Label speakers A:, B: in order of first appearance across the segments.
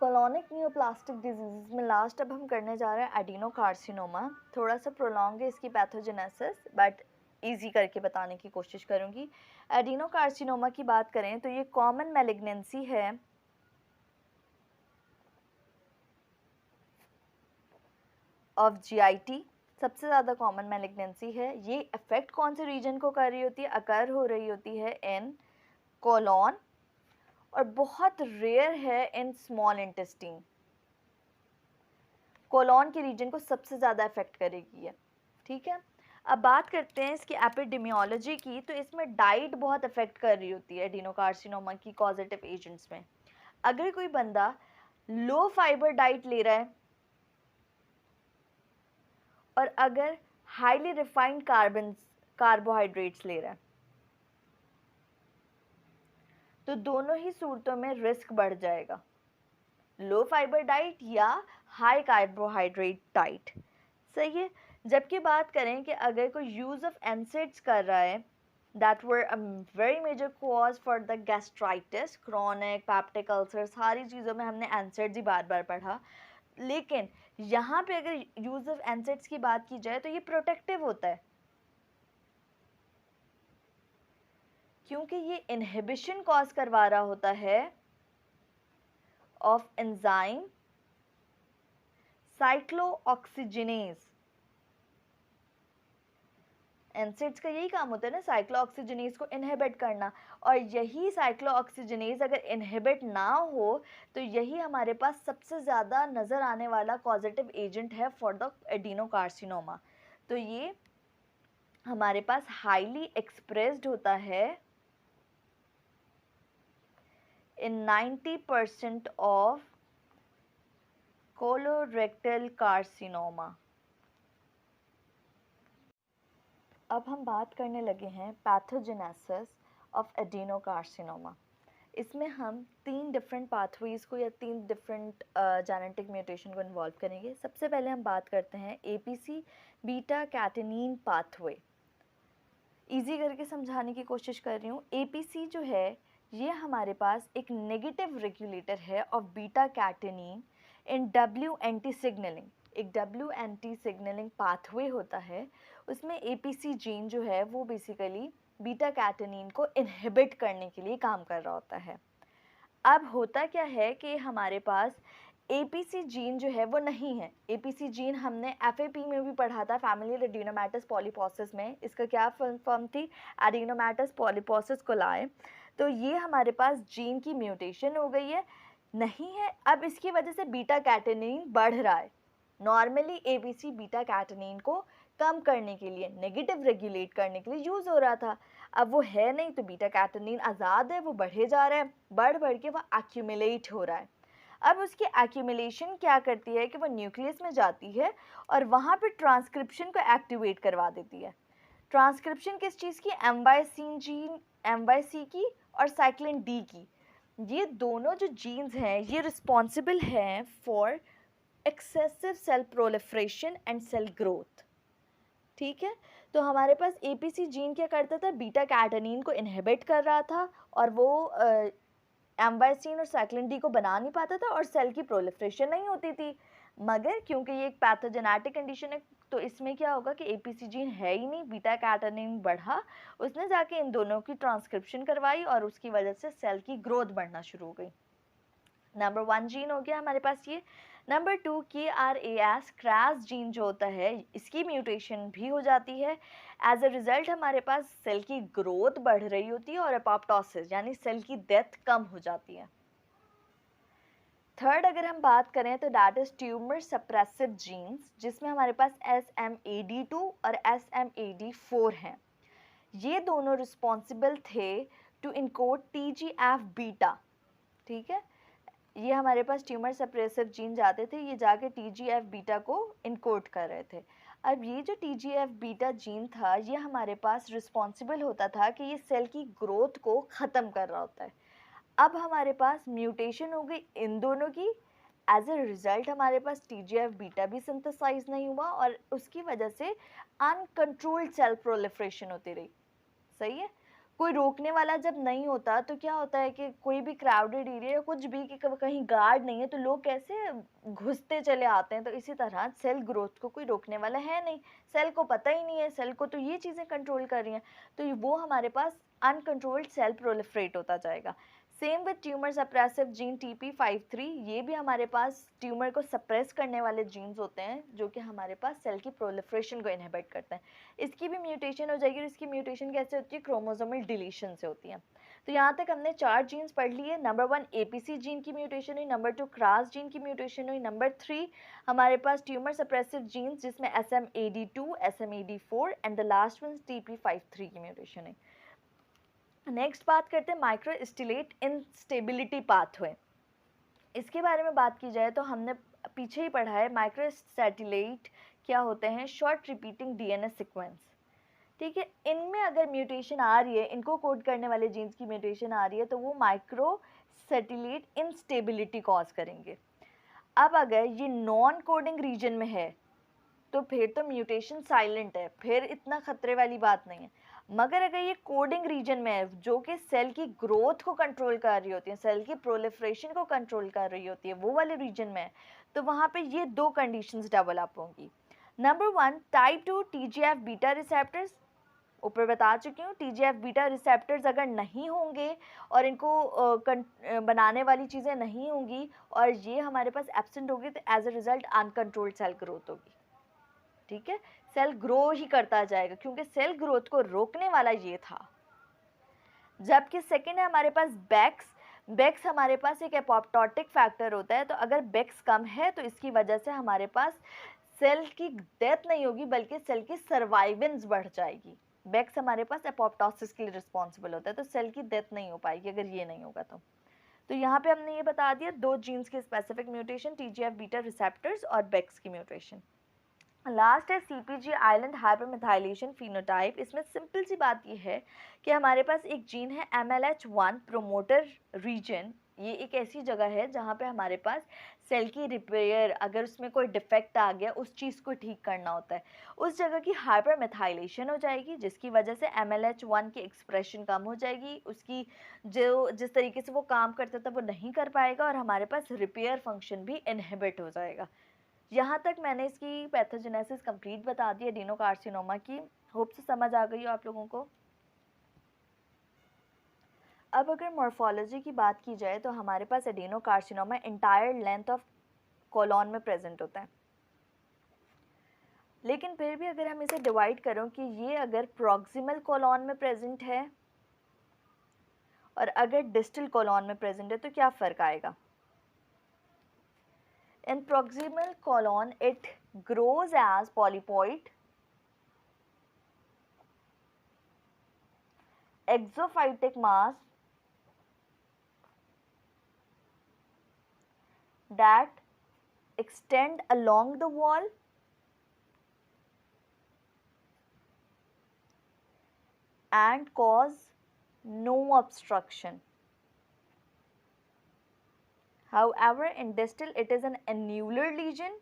A: Colonic neoplastic disease में last अब हम करने जा रहे हैं एडिनोकार्सिनोमा। थोड़ा सा प्रोलॉन्ग है इसकी पैथोजेनेसिस, बट इजी करके बताने की कोशिश करूँगी। एडिनोकार्सिनोमा की बात करें तो ये कॉमन मैलिग्नेंसी है ऑफ जीआईटी। सबसे ज़्यादा कॉमन मैलिग्नेंसी है ये। अफेक्ट कौन से रीजन को कर रही होती है? अकर हो रही होती है इन कोलॉन, और बहुत रेयर है इन स्मॉल इंटेस्टीन। कोलॉन के रीजन को सबसे ज़्यादा अफेक्ट करेगी ये, ठीक है। अब बात करते हैं इसकी एपिडेमियोलॉजी की, तो इसमें डाइट बहुत अफेक्ट कर रही होती है एडिनोकार्सिनोमा की कॉजेटिव एजेंट्स में। अगर कोई बंदा लो फाइबर डाइट ले रहा है और अगर हाईली रिफाइंड कार्बोहाइड्रेट्स ले रहा है, तो दोनों ही सूरतों में रिस्क बढ़ जाएगा, लो फाइबर डाइट या हाई कार्बोहाइड्रेट डाइट, सही है। जबकि बात करें कि अगर कोई यूज़ ऑफ एनसेड्स कर रहा है, that were a very major cause for the gastritis, chronic peptic ulcer, सारी चीज़ों में हमने एनसेड्स ही बार बार पढ़ा। लेकिन यहाँ पे अगर यूज़ ऑफ एनसेड्स की बात की जाए तो ये प्रोटेक्टिव होता है, क्योंकि ये इनहिबिशन कॉज करवा रहा होता है ऑफ एंजाइम साइक्लोऑक्सीजिनेज। एनसेड्स का यही काम होता है ना, साइक्लोऑक्सीजिनेज को इनहिबिट करना। और यही साइक्लोऑक्सीजिनेज अगर इनहिबिट ना हो तो यही हमारे पास सबसे ज़्यादा नज़र आने वाला कॉजेटिव एजेंट है फॉर द एडिनोकार्सिनोमा। तो ये हमारे पास हाईली एक्सप्रेस्ड होता है in 90% of colorectal carcinoma। अब हम बात करने लगे हैं पैथोजेनेसिस ऑफ एडिनोकार्सिनोमा। इसमें हम 3 डिफरेंट पाथवेज को या 3 डिफरेंट जेनेटिक म्यूटेशन को इन्वॉल्व करेंगे। सबसे पहले हम बात करते हैं APC beta catenin pathway. Easy करके समझाने की कोशिश कर रही हूँ। एपीसी जो है ये हमारे पास एक नेगेटिव रेगुलेटर है of beta catenin in W anti signalling. एक डब्ल्यू एंटी सिग्नलिंग पाथवे होता है, उसमें एपीसी जीन जो है वो बेसिकली बीटा कैटेनिन को इनहिबिट करने के लिए काम कर रहा होता है। अब होता क्या है कि हमारे पास एपीसी जीन जो है वो नहीं है। एपीसी जीन हमने एफएपी में भी पढ़ा था, फैमिली एडिनोमेटस पॉलीपोसिस में। इसका क्या फुल फॉर्म थी? एडिनोमेटस पॉलीपोसिस कोलाई। तो ये हमारे पास जीन की म्यूटेशन हो गई है, नहीं है। अब इसकी वजह से बीटा कैटेनिन बढ़ रहा है। नॉर्मली एबीसी बीटा कैटेनिन को कम करने के लिए, नेगेटिव रेगुलेट करने के लिए यूज़ हो रहा था। अब वो है नहीं तो बीटा कैटेनिन आज़ाद है, वो बढ़े जा रहा है, बढ़ बढ़ के वो एक्यूमुलेट हो रहा है। अब उसकी एक्यूमुलेशन क्या करती है कि वो न्यूक्लियस में जाती है और वहाँ पे ट्रांसक्रिप्शन को एक्टिवेट करवा देती है। ट्रांसक्रिप्शन किस चीज़ की? एम्बाइसिन जीन, एम्बाइसी की और साइक्लिन डी की। ये दोनों जो जीन्स हैं ये रिस्पॉन्सिबल हैं for excessive cell proliferation and cell growth, ठीक है। तो हमारे पास एपीसी जीन क्या करता था? बीटा कैटेनिन को इनहिबिट कर रहा था और वो एम्बाइसिन और साइक्लिन डी को बना नहीं पाता था और सेल की प्रोलिफरेशन नहीं होती थी। मगर क्योंकि ये एक पैथोजेनेटिक कंडीशन है तो इसमें क्या होगा कि एपीसी जीन है ही नहीं, बीटा कैटेनिन बढ़ा, उसने जाके इन दोनों की ट्रांसक्रिप्शन करवाई और उसकी वजह से सेल की ग्रोथ बढ़ना शुरू हो गई। नंबर 1 जीन हो गया हमारे पास ये। नंबर 2 KRAS क्रास जीन जो होता है इसकी म्यूटेशन भी हो जाती है। एज अ रिजल्ट हमारे पास सेल की ग्रोथ बढ़ रही होती है और एपोप्टोसिस यानी सेल की डेथ कम हो जाती है। थर्ड अगर हम बात करें तो that is tumour suppressive genes, जिसमें हमारे पास SMAD2 और SMAD4 हैं। ये दोनों रिस्पॉन्सिबल थे टू इनकोड TGF बीटा, ठीक है। ये हमारे पास ट्यूमर सप्रेसिव जीन जाते थे, ये जाके TGF बीटा को इनकोड कर रहे थे। अब ये जो TGF बीटा जीन था ये हमारे पास रिस्पॉन्सिबल होता था कि ये सेल की ग्रोथ को ख़त्म कर रहा होता है। अब हमारे पास म्यूटेशन हो गई इन दोनों की, एज अ रिज़ल्ट हमारे पास TGF बीटा भी सिंथेसाइज नहीं हुआ और उसकी वजह से अनकंट्रोल्ड सेल प्रोलिफरेशन होती रही, सही है। कोई रोकने वाला जब नहीं होता तो क्या होता है कि कोई भी क्राउडेड एरिया या कुछ भी कि कहीं गार्ड नहीं है तो लोग कैसे घुसते चले आते हैं। तो इसी तरह सेल ग्रोथ को कोई रोकने वाला है नहीं, सेल को पता ही नहीं है, सेल को तो ये चीज़ें कंट्रोल कर रही हैं, तो वो हमारे पास अनकंट्रोल्ड सेल प्रोलिफरेट होता जाएगा। Same with tumour suppressive gene TP53, ये भी हमारे पास ट्यूमर को सप्रेस करने वाले जीन्स होते हैं जो कि हमारे पास सेल की प्रोलिफरेशन को इनहिबिट करते हैं। इसकी भी म्यूटेशन हो जाएगी, और इसकी म्यूटेशन कैसे होती है, क्रोमोसोमल डिलीशन से होती है। तो यहाँ तक हमने 4 जीन्स पढ़ लिए। नंबर 1 APC जीन की म्यूटेशन हुई, नंबर 2 क्रास जीन की म्यूटेशन हुई, नंबर 3 हमारे पास ट्यूमर सप्रेसिव जीन्स जिसमें SMAD2, SMAD4 and the last one TP53 की म्यूटेशन है। नेक्स्ट बात करते हैं माइक्रोस्टिलेट इंस्टेबिलिटी पाथवे। इसके बारे में बात की जाए तो हमने पीछे ही पढ़ा है माइक्रोस्टेटिलेट क्या होते हैं, शॉर्ट रिपीटिंग DNA सीक्वेंस। ठीक है, इनमें अगर म्यूटेशन आ रही है, इनको कोड करने वाले जीन्स की म्यूटेशन आ रही है तो वो माइक्रोस्टेटिलेट इंस्टेबिलिटी कॉज करेंगे। अब अगर ये नॉन कोडिंग रीजन में है तो फिर तो म्यूटेशन साइलेंट है, फिर इतना खतरे वाली बात नहीं है। मगर अगर ये कोडिंग रीजन में है जो कि सेल की ग्रोथ को कंट्रोल कर रही होती है, सेल की प्रोलिफरेशन को कंट्रोल कर रही होती है, वो वाले रीजन में है, तो वहाँ पे ये 2 कंडीशंस डेवलप होंगी। Number 1 type 2 TGF beta receptors, ऊपर बता चुकी हूँ। TGF बीटा रिसेप्टर्स अगर नहीं होंगे और इनको बनाने वाली चीज़ें नहीं होंगी और ये हमारे पास एब्सेंट होगी तो as a result uncontrolled cell growth होगी। ठीक है, सेल ग्रो ही करता जाएगा क्योंकि सेल ग्रोथ को रोकने वाला ये था। जबकि सेकंड है हमारे पास बेक्स हमारे पास एक एपोप्टोटिक फैक्टर होता है, तो अगर बेक्स कम है तो इसकी वजह से हमारे पास सेल की डेथ नहीं होगी बल्कि सेल की सर्वाइवेंस बढ़ जाएगी। बेक्स हमारे पास एपोप्टोसिस के लिए रिस्पॉन्सिबल होता है, तो सेल की डेथ नहीं हो पाएगी अगर ये नहीं होगा तो यहाँ पे हमने ये बता दिया 2 जीन्स के specific mutation, TGF beta receptors और बेक्स की म्यूटेशन। लास्ट है CpG आइलैंड हाइपरमेथाइलेशन फिनोटाइप। इसमें सिंपल सी बात ये है कि हमारे पास एक जीन है MLH1 प्रोमोटर रीजन। ये एक ऐसी जगह है जहाँ पे हमारे पास सेल की रिपेयर, अगर उसमें कोई डिफेक्ट आ गया उस चीज़ को ठीक करना होता है, उस जगह की हाइपरमेथाइलेशन हो जाएगी जिसकी वजह से MLH1 की एक्सप्रेशन कम हो जाएगी, उसकी जो जिस तरीके से वो काम करता था वो नहीं कर पाएगा और हमारे पास रिपेयर फंक्शन भी इनहिबिट हो जाएगा। यहाँ तक मैंने इसकी पैथोजेनेसिस कंप्लीट बता दी एडिनोकार्सिनोमा की। होप से समझ आ गई हो आप लोगों को। अब अगर मॉर्फोलॉजी की बात की जाए तो हमारे पास adenocarcinoma entire length of colon में प्रेजेंट होता है, लेकिन फिर भी अगर हम इसे डिवाइड करें कि ये अगर प्रॉक्सिमल कोलॉन में प्रेजेंट है और अगर डिस्टल कोलॉन में प्रेजेंट है तो क्या फ़र्क आएगा। In proximal colon, it grows as polypoid, exophytic mass that extend along the wall and cause no obstruction. However, in distal, it is an annular lesion,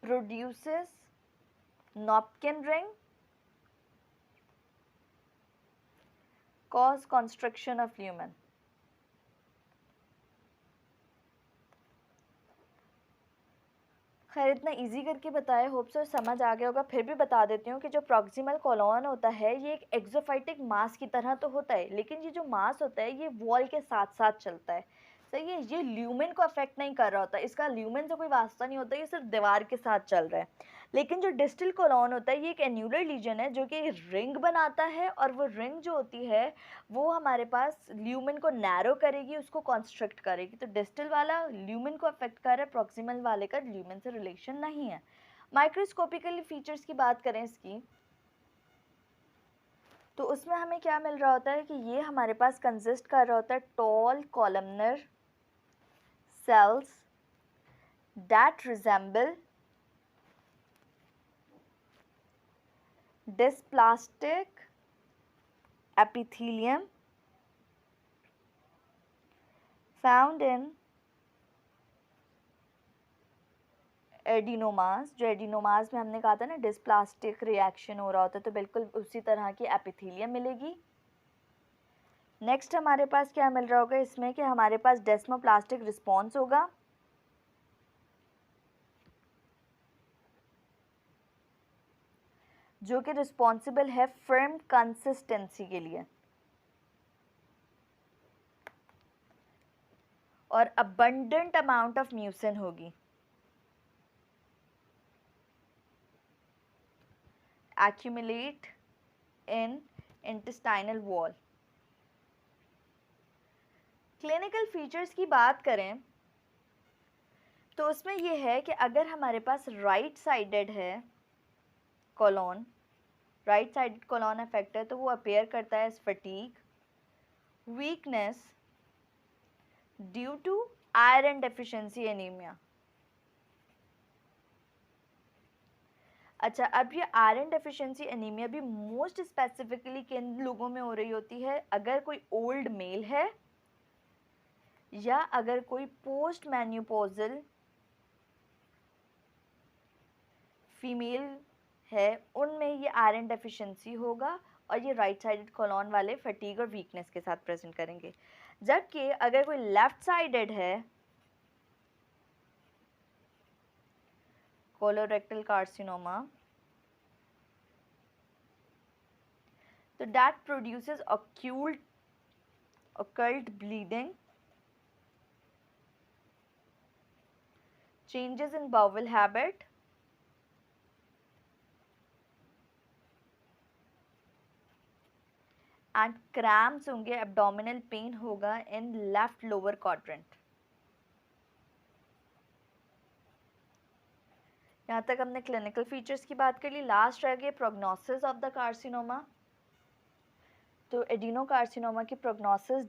A: produces Nopkin ring, cause constriction of lumen. खैर इतना easy करके बताया, hope so समझ आ गया होगा। फिर भी बता देती हूँ कि जो प्रॉक्सिमल कॉलोन होता है ये एक एक्सोफाइटिक मास की तरह तो होता है, लेकिन ये जो मास होता है ये वॉल के साथ साथ चलता है। सही है, ये ल्यूमेन को अफेक्ट नहीं कर रहा होता, इसका ल्यूमेन से कोई वास्ता नहीं होता, ये सिर्फ दीवार के साथ चल रहा है। लेकिन जो डिस्टल कॉलोन होता है ये एक एन्यूलर लीजन है जो कि रिंग बनाता है, और वो रिंग जो होती है वो हमारे पास ल्यूमेन को नैरो करेगी, उसको कॉन्स्ट्रिक्ट करेगी। तो डिस्टल वाला ल्यूमेन को अफेक्ट कर रहा है, प्रॉक्सिमल वाले का ल्यूमेन से रिलेशन नहीं है। माइक्रोस्कोपिकली फीचर्स की बात करें इसकी तो उसमें हमें क्या मिल रहा होता है कि ये हमारे पास कंसिस्ट कर रहा होता है tall columnar cells that resemble dysplastic epithelium found in adenomas, जो एडिनोमास में हमने कहा था ना डिस्प्लास्टिक रिएक्शन हो रहा होता है, तो बिल्कुल उसी तरह की एपिथेलियम मिलेगी। नेक्स्ट हमारे पास क्या मिल रहा होगा इसमें कि हमारे पास डेस्मोप्लास्टिक रिस्पॉन्स होगा, जो कि रिस्पॉन्सिबल है फर्म कंसिस्टेंसी के लिए, और अबंडेंट अमाउंट ऑफ म्यूसिन होगी। accumulate in intestinal wall। Clinical features की बात करें तो उसमें ये है कि अगर हमारे पास राइट साइडेड है colon, right sided colon affect है, तो वो अपेयर करता है as fatigue, weakness due to iron deficiency anaemia. अच्छा, अब ये आयरन डेफिशिएंसी एनीमिया भी मोस्ट स्पेसिफिकली किन लोगों में हो रही होती है? अगर कोई ओल्ड मेल है या अगर कोई पोस्ट मेन्यूपोजल फीमेल है, उनमें ये आयरन डेफिशिएंसी होगा और ये राइट साइडेड कोलोन वाले फटीग और वीकनेस के साथ प्रेजेंट करेंगे। जबकि अगर कोई लेफ्ट साइडेड है, कोलोरेक्टल कार्सिनोमा, तो that produces occult bleeding, changes in bowel habit, and cramps होंगे, एब्डोमिनल पेन होगा इन लेफ्ट लोअर क्वाड्रेंट। यहाँ तक हमने क्लिनिकल फीचर्स की बात कर ली। लास्ट रह गए प्रोग्नोसिस ऑफ द कार्सिनोमा। तो एडिनो कार्सिनोमा की प्रोग्नोसिस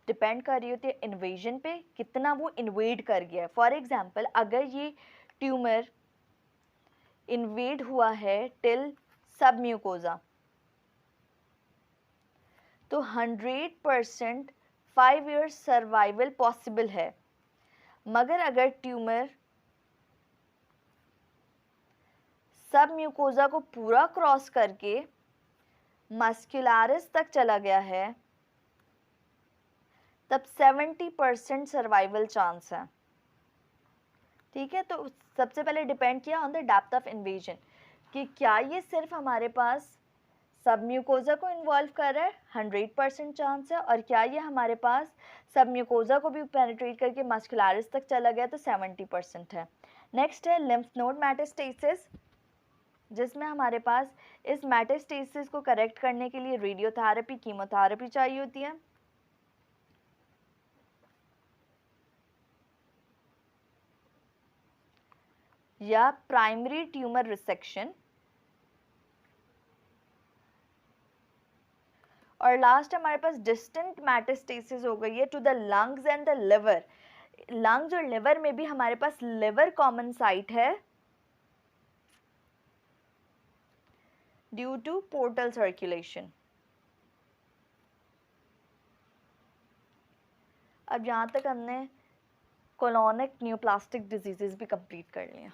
A: डिपेंड कर रही होती है इन्वेजन पे, कितना वो इन्वेड कर गया है। फॉर एग्जांपल, अगर ये ट्यूमर इन्वेड हुआ है टिल सब म्यूकोजा, तो 100% 5 years सर्वाइवल पॉसिबल है। मगर अगर ट्यूमर सब म्यूकोजा को पूरा क्रॉस करके मस्कुलरिस तक चला गया है, तब 70% सर्वाइवल चांस है। ठीक है, तो सबसे पहले डिपेंड किया on the depth of invasion कि क्या ये सिर्फ हमारे पास सब म्यूकोजा को इन्वॉल्व कर रहा है, 100% चांस है, और क्या ये हमारे पास सब म्यूकोजा को भी पेनिट्रेट करके मस्कुलरिस तक चला गया, तो 70% है। नेक्स्ट है लिम्फ नोड मेटास्टेसिस, जिसमें हमारे पास इस मेटास्टेसिस को करेक्ट करने के लिए रेडियोथेरेपी, कीमोथेरेपी चाहिए होती है। या प्राइमरी ट्यूमर रिसेक्शन, और लास्ट हमारे पास डिस्टेंट मेटास्टेसिस हो गई है to the lungs and the liver. Lungs और लिवर में भी हमारे पास लिवर कॉमन साइट है ड्यू टू पोर्टल सर्कुलेशन। अब यहाँ तक हमने कोलोनिक न्यूप्लास्टिक डिजीजेस भी कंप्लीट कर लिया।